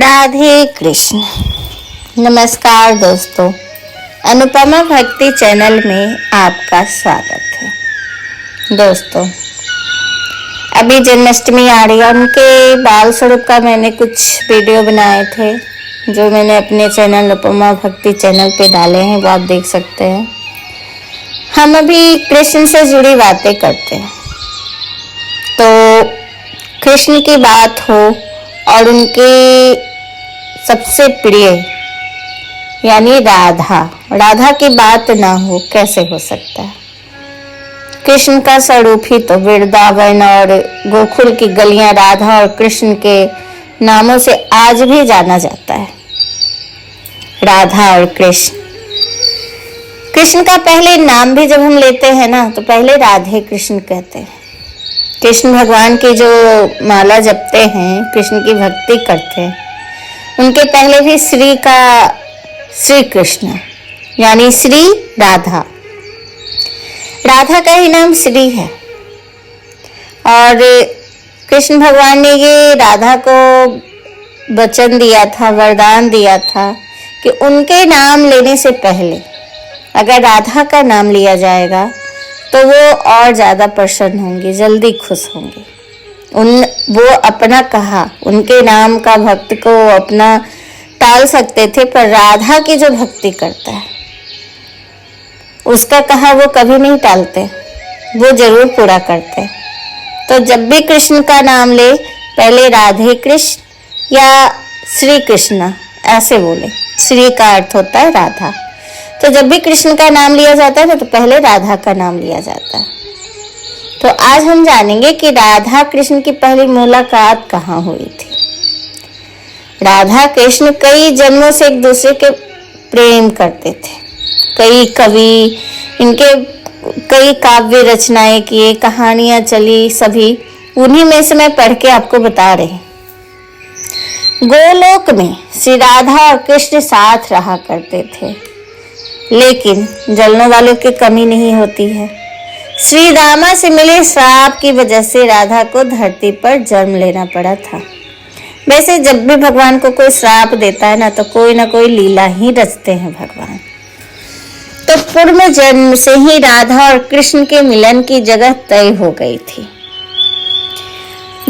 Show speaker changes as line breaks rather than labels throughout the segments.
राधे कृष्ण। नमस्कार दोस्तों, अनुपमा भक्ति चैनल में आपका स्वागत है। दोस्तों, अभी जन्माष्टमी आ रही है, उनके बाल स्वरूप का मैंने कुछ वीडियो बनाए थे जो मैंने अपने चैनल अनुपमा भक्ति चैनल पे डाले हैं, वो आप देख सकते हैं। हम अभी कृष्ण से जुड़ी बातें करते हैं, तो कृष्ण की बात हो और उनके सबसे प्रिय यानी राधा की बात ना हो कैसे हो सकता है। कृष्ण का स्वरूप ही तो वृंदावन और गोकुल की गलियां राधा और कृष्ण के नामों से आज भी जाना जाता है। राधा और कृष्ण, कृष्ण का पहले नाम भी जब हम लेते हैं ना, तो पहले राधे कृष्ण कहते हैं। कृष्ण भगवान की जो माला जपते हैं, कृष्ण की भक्ति करते हैं, उनके पहले भी श्री कृष्ण यानी श्री राधा का ही नाम श्री है। और कृष्ण भगवान ने ये राधा को वचन दिया था, वरदान दिया था कि उनके नाम लेने से पहले अगर राधा का नाम लिया जाएगा तो वो और ज्यादा प्रसन्न होंगे, जल्दी खुश होंगे। वो अपना कहा, उनके नाम का भक्त को अपना टाल सकते थे, पर राधा की जो भक्ति करता है उसका कहा वो कभी नहीं टालते, वो जरूर पूरा करते। तो जब भी कृष्ण का नाम ले, पहले राधे कृष्ण या श्री कृष्ण ऐसे बोले। श्री का अर्थ होता है राधा, तो जब भी कृष्ण का नाम लिया जाता है ना, तो पहले राधा का नाम लिया जाता है। तो आज हम जानेंगे कि राधा कृष्ण की पहली मुलाकात कहाँ हुई थी। राधा कृष्ण कई जन्मों से एक दूसरे के प्रेम करते थे। कई कवि इनके कई काव्य रचनाएं किए, कहानियां चली, सभी उन्हीं में से मैं पढ़ के आपको बता रहे। गोलोक में श्री राधा और कृष्ण साथ रहा करते थे, लेकिन जलने वालों की कमी नहीं होती है। श्री रामा से मिले श्राप की वजह से राधा को धरती पर जन्म लेना पड़ा था। वैसे जब भी भगवान को कोई श्राप देता है ना, तो कोई ना कोई लीला ही रचते हैं भगवान। तो पूर्व जन्म से ही राधा और कृष्ण के मिलन की जगह तय हो गई थी।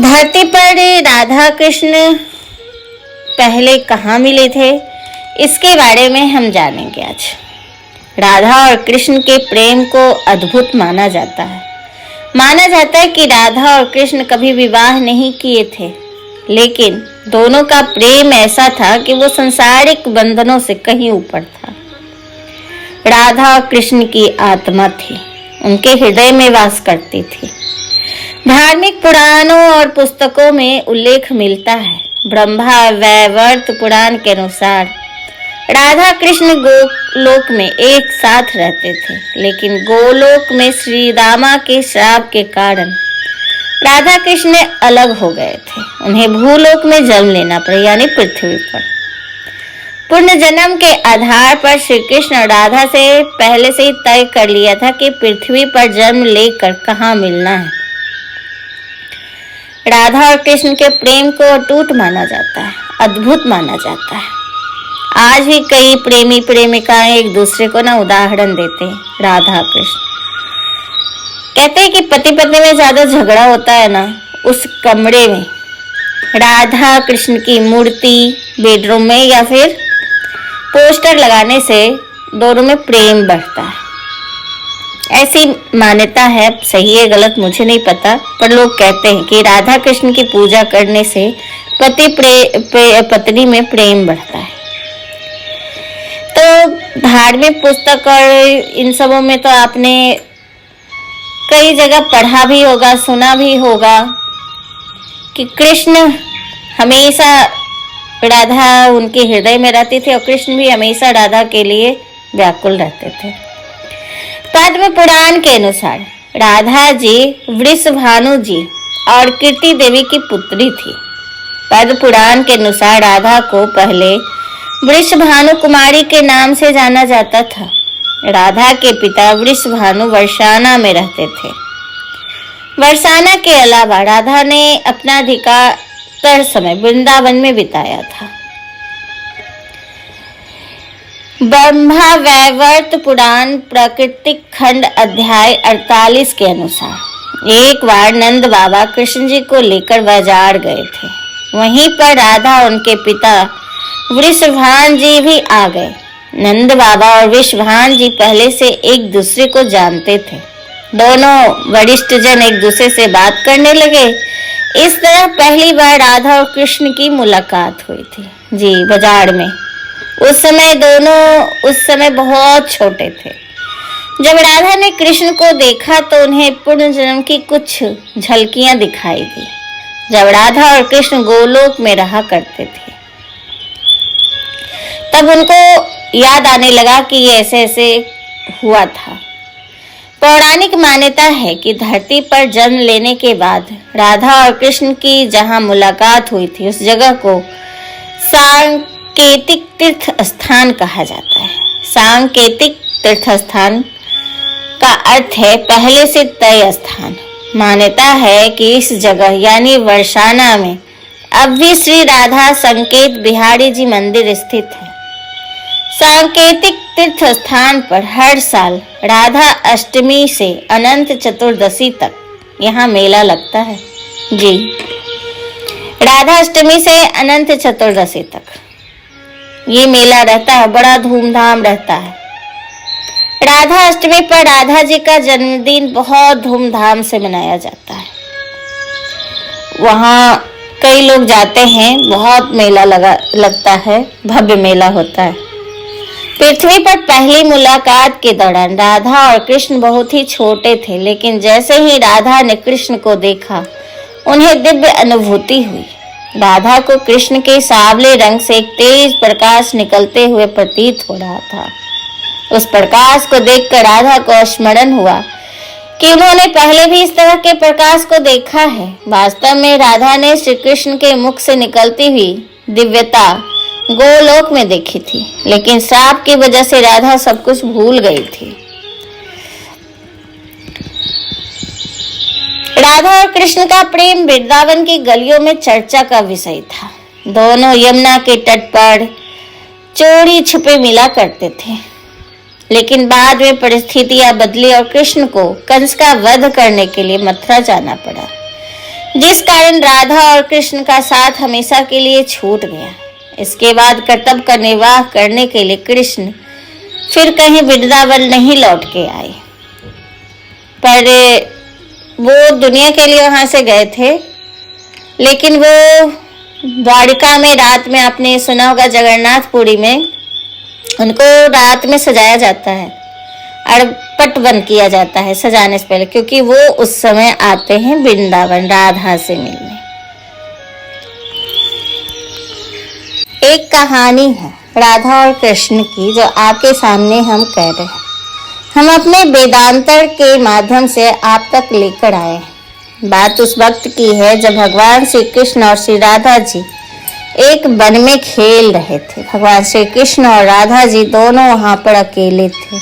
धरती पर राधा कृष्ण पहले कहाँ मिले थे, इसके बारे में हम जानेंगे आज। राधा और कृष्ण के प्रेम को अद्भुत माना जाता है। माना जाता है कि राधा और कृष्ण कभी विवाह नहीं किए थे, लेकिन दोनों का प्रेम ऐसा था कि वो सांसारिक बंधनों से कहीं ऊपर था। राधा कृष्ण की आत्मा थी, उनके हृदय में वास करती थी। धार्मिक पुराणों और पुस्तकों में उल्लेख मिलता है। ब्रह्मा वैवर्त पुराण के अनुसार राधा कृष्ण गोलोक में एक साथ रहते थे, लेकिन गोलोक में श्री रामा के श्राप के कारण राधा कृष्ण अलग हो गए थे। उन्हें भूलोक में जन्म लेना पड़ा, यानी पृथ्वी पर। पुण्य जन्म के आधार पर श्री कृष्ण और राधा से पहले से ही तय कर लिया था कि पृथ्वी पर जन्म लेकर कहाँ मिलना है। राधा और कृष्ण के प्रेम को अटूट माना जाता है, अद्भुत माना जाता है। आज भी कई प्रेमी प्रेमिकाएं एक दूसरे को ना उदाहरण देते हैं। राधा कृष्ण कहते हैं कि पति पत्नी में ज्यादा झगड़ा होता है ना, उस कमरे में राधा कृष्ण की मूर्ति बेडरूम में या फिर पोस्टर लगाने से दोनों में प्रेम बढ़ता है। ऐसी मान्यता है, सही है गलत मुझे नहीं पता, पर लोग कहते हैं कि राधा कृष्ण की पूजा करने से पति पत्नी में प्रेम बढ़ता है। तो धार्मिक पुस्तक और इन सबों में तो आपने कई जगह पढ़ा भी होगा, सुना भी होगा कि कृष्ण हमेशा राधा उनके हृदय में रहती थी और कृष्ण भी हमेशा राधा के लिए व्याकुल रहते थे। पद्म पुराण के अनुसार राधा जी वृषभानु जी और कीर्ति देवी की पुत्री थी। पद्म पुराण के अनुसार राधा को पहले वृषभानु कुमारी के नाम से जाना जाता था। राधा के पिता वृषभानु वर्षाना में रहते थे। वर्षाना के अलावा राधा ने अपना अधिकतर समय वृंदावन में बिताया था। ब्रह्मा वैवर्त पुराण प्राकृतिक खंड अध्याय 48 के अनुसार एक बार नंद बाबा कृष्ण जी को लेकर बाजार गए थे। वहीं पर राधा उनके पिता वृषभान जी भी आ गए। नंद बाबा और वृषभान जी पहले से एक दूसरे को जानते थे। दोनों वरिष्ठ जन एक दूसरे से बात करने लगे। इस तरह पहली बार राधा और कृष्ण की मुलाकात हुई थी जी बाजार में। उस समय बहुत छोटे थे। जब राधा ने कृष्ण को देखा तो उन्हें पूर्ण जन्म की कुछ झलकियां दिखाई दी, जब राधा और कृष्ण गोलोक में रहा करते थे। तब उनको याद आने लगा कि ये ऐसे ऐसे हुआ था। पौराणिक मान्यता है कि धरती पर जन्म लेने के बाद राधा और कृष्ण की जहां मुलाकात हुई थी उस जगह को सांकेतिक तीर्थ स्थान कहा जाता है। सांकेतिक तीर्थ स्थान का अर्थ है पहले से तय स्थान। मान्यता है कि इस जगह यानी वर्षाना में अब भी श्री राधा संकेत बिहारी जी मंदिर स्थित है। सांकेतिक तीर्थ स्थान पर हर साल राधा अष्टमी से अनंत चतुर्दशी तक यहाँ मेला लगता है जी। राधा अष्टमी से अनंत चतुर्दशी तक ये मेला रहता है, बड़ा धूमधाम रहता है। राधा अष्टमी पर राधा जी का जन्मदिन बहुत धूमधाम से मनाया जाता है। वहाँ कई लोग जाते हैं, बहुत मेला लगता है, भव्य मेला होता है। पृथ्वी पर पहली मुलाकात के दौरान राधा और कृष्ण बहुत ही छोटे थे, लेकिन जैसे ही राधा ने कृष्ण को देखा उन्हें दिव्य अनुभूति हुई। राधा को कृष्ण के सांवले रंग से एक तेज प्रकाश निकलते हुए प्रतीत हो रहा था। उस प्रकाश को देखकर राधा को स्मरण हुआ कि उन्होंने पहले भी इस तरह के प्रकाश को देखा है। वास्तव में राधा ने श्री कृष्ण के मुख से निकलती हुई दिव्यता गोलोक में देखी थी, लेकिन श्राप की वजह से राधा सब कुछ भूल गई थी। राधा और कृष्ण का प्रेम वृंदावन की गलियों में चर्चा का विषय था। दोनों यमुना के तट पर चोरी छुपे मिला करते थे, लेकिन बाद में परिस्थितियां बदली और कृष्ण को कंस का वध करने के लिए मथुरा जाना पड़ा, जिस कारण राधा और कृष्ण का साथ हमेशा के लिए छूट गया। इसके बाद कर्तव्य का निर्वाह करने के लिए कृष्ण फिर कहीं वृंदावन नहीं लौट के आए, पर वो दुनिया के लिए वहां से गए थे। लेकिन वो द्वारिका में रात में आपने सुना होगा जगन्नाथपुरी में उनको रात में सजाया जाता है, अड़पट बंद किया जाता है सजाने से पहले, क्योंकि वो उस समय आते हैं वृंदावन राधा से मिलने। एक कहानी है राधा और कृष्ण की जो आपके सामने हम कह रहे हैं। हम अपने वेदांतर के माध्यम से आप तक लेकर आए हैं। बात उस वक्त की है जब भगवान श्री कृष्ण और श्री राधा जी एक वन में खेल रहे थे। भगवान श्री कृष्ण और राधा जी दोनों वहां पर अकेले थे।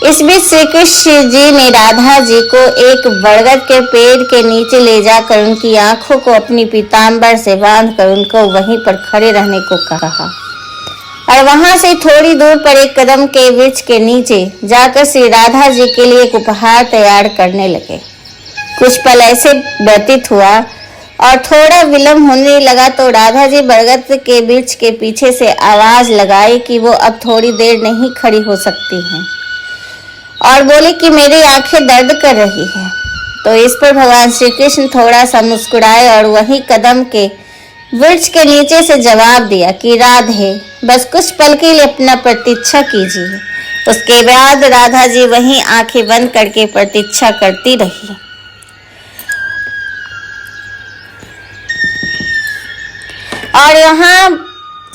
इस बीच श्री कृष्ण जी ने राधा जी को एक बरगद के पेड़ के नीचे ले जाकर उनकी आंखों को अपनी पीताम्बर से बांधकर उनको वहीं पर खड़े रहने को कहा और वहां से थोड़ी दूर पर एक कदम के वृक्ष के नीचे जाकर श्री राधा जी के लिए एक उपहार तैयार करने लगे। कुछ पल ऐसे व्यतीत हुआ और थोड़ा विलंब होने लगा तो राधा जी बरगद के वृक्ष के पीछे से आवाज लगाई कि वो अब थोड़ी देर नहीं खड़ी हो सकती हैं और बोली कि मेरी आंखें दर्द कर रही है। तो इस पर भगवान श्री कृष्ण थोड़ा सा मुस्कुराए और वही कदम के वृक्ष के नीचे से जवाब दिया कि राधे बस कुछ पल के लिए अपना प्रतीक्षा कीजिए। उसके बाद राधा जी वहीं आंखें बंद करके प्रतीक्षा करती रही। और यहाँ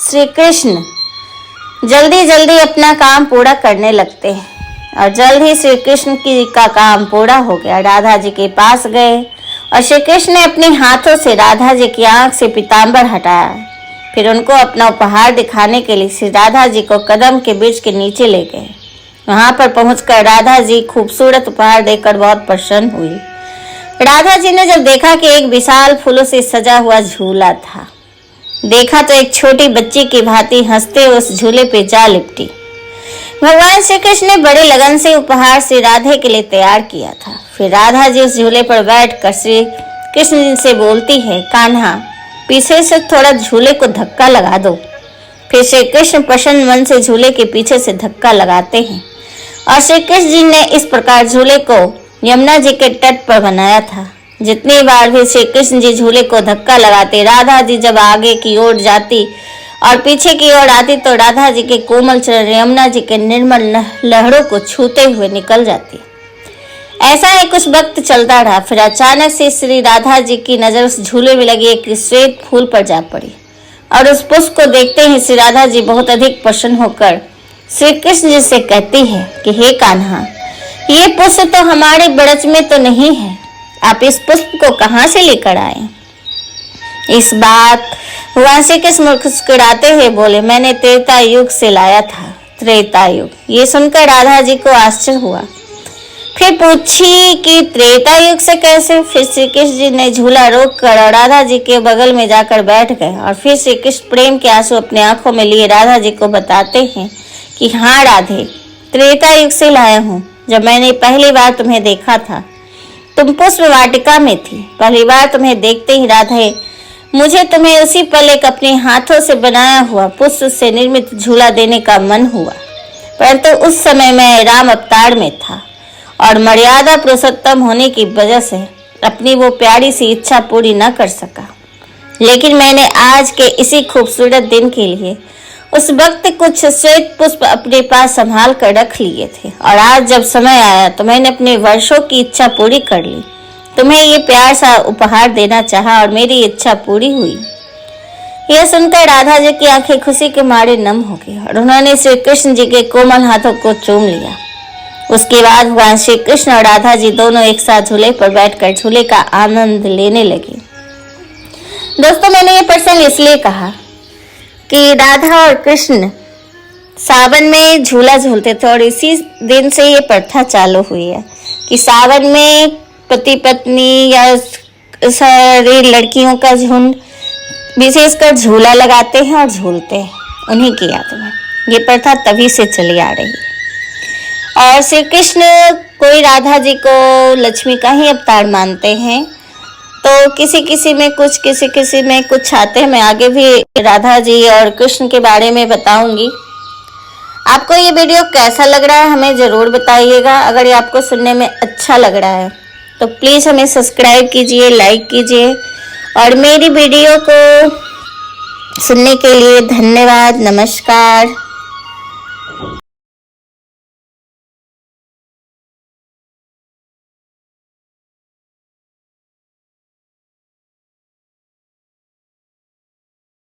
श्री कृष्ण जल्दी जल्दी अपना काम पूरा करने लगते हैं और जल्द ही श्री कृष्ण का काम पूरा हो गया। राधा जी के पास गए और श्री कृष्ण ने अपने हाथों से राधा जी की आंख से पीताम्बर हटाया। फिर उनको अपना उपहार दिखाने के लिए श्री राधा जी को कदम के वृक्ष के नीचे ले गए। वहां पर पहुंचकर राधा जी खूबसूरत उपहार देखकर बहुत प्रसन्न हुई। राधा जी ने जब देखा कि एक विशाल फूलों से सजा हुआ झूला था, देखा तो एक छोटी बच्ची की भांति हंसते उस झूले पे जा लिपटी। भगवान श्री कृष्ण ने बड़े लगन से उपहार श्री राधे के लिए तैयार किया था। फिर राधा जी उस झूले पर बैठकर श्री कृष्ण जी से बोलती है, कान्हा पीछे से थोड़ा झूले को धक्का लगा दो। फिर श्री कृष्ण प्रसन्न मन से झूले के पीछे से धक्का लगाते हैं और श्री कृष्ण जी ने इस प्रकार झूले को यमुना जी के तट पर बनाया था। जितनी बार भी श्री कृष्ण जी झूले को धक्का लगाते, राधा जी जब आगे की ओर जाती और पीछे की ओर आती तो राधा जी के कोमल चरण यमुना जी के निर्मल लहरों को छूते हुए निकल जाती। ऐसा ही कुछ वक्त चलता रहा। फिर अचानक से श्री राधा जी की नजर उस झूले में लगे एक श्वेत फूल पर जा पड़ी और उस पुष्प को देखते ही श्री राधा जी बहुत अधिक प्रसन्न होकर श्री कृष्ण जी से कहती है कि हे कान्हा, ये पुष्प तो हमारे ब्रज में तो नहीं है, आप इस पुष्प को कहाँ से लेकर आए? इस बात भगवान श्री कृष्ण मुस्कुराते हुए बोले, मैंने त्रेता युग से लाया था। त्रेता युग, ये सुनकर राधा जी को आश्चर्य हुआ। फिर पूछी कि त्रेता युग से कैसे? फिर श्री कृष्ण जी ने झूला रोक कर और राधा जी के बगल में जाकर बैठ गए और फिर श्री कृष्ण प्रेम के आंसू अपने आंखों में लिए राधा जी को बताते हैं कि हाँ राधे, त्रेता युग से लाया हूँ। जब मैंने पहली बार तुम्हें देखा था, तुम पुष्प वाटिका में थी। पहली बार तुम्हें देखते ही राधे, मुझे तुम्हें उसी पल एक अपने हाथों से बनाया हुआ पुष्प से निर्मित झूला देने का मन हुआ, परंतु उस समय मैं राम अवतार में था और मर्यादा पुरुषोत्तम होने की वजह से अपनी वो प्यारी सी इच्छा पूरी न कर सका। लेकिन मैंने आज के इसी खूबसूरत दिन के लिए उस वक्त कुछ श्वेत पुष्प अपने पास संभाल कर रख लिए थे और आज जब समय आया तो मैंने अपने वर्षों की इच्छा पूरी कर ली। तुम्हें ये प्यार सा उपहार देना चाहा और मेरी इच्छा पूरी हुई। यह सुनकर राधा जी की आंखें खुशी के मारे नम हो गई और उन्होंने श्री कृष्ण जी के कोमल हाथों को चूम लिया। उसके बाद भगवान श्री कृष्ण और राधा जी दोनों एक साथ झूले पर बैठकर झूले का आनंद लेने लगे। दोस्तों, मैंने ये प्रसंग इसलिए कहा कि राधा और कृष्ण सावन में झूला झूलते थे और इसी दिन से ये प्रथा चालू हुई है कि सावन में पति पत्नी या सारी लड़कियों का झुंड विशेषकर झूला लगाते हैं और झूलते हैं उन्हीं की याद में। ये प्रथा तभी से चली आ रही है और श्री कृष्ण कोई राधा जी को लक्ष्मी का ही अवतार मानते हैं, तो किसी किसी में कुछ, किसी किसी में कुछ आते हैं। मैं आगे भी राधा जी और कृष्ण के बारे में बताऊंगी। आपको ये वीडियो कैसा लग रहा है हमें ज़रूर बताइएगा। अगर ये आपको सुनने में अच्छा लग रहा है तो प्लीज़ हमें सब्सक्राइब कीजिए, लाइक कीजिए और मेरी वीडियो को सुनने के लिए धन्यवाद। नमस्कार।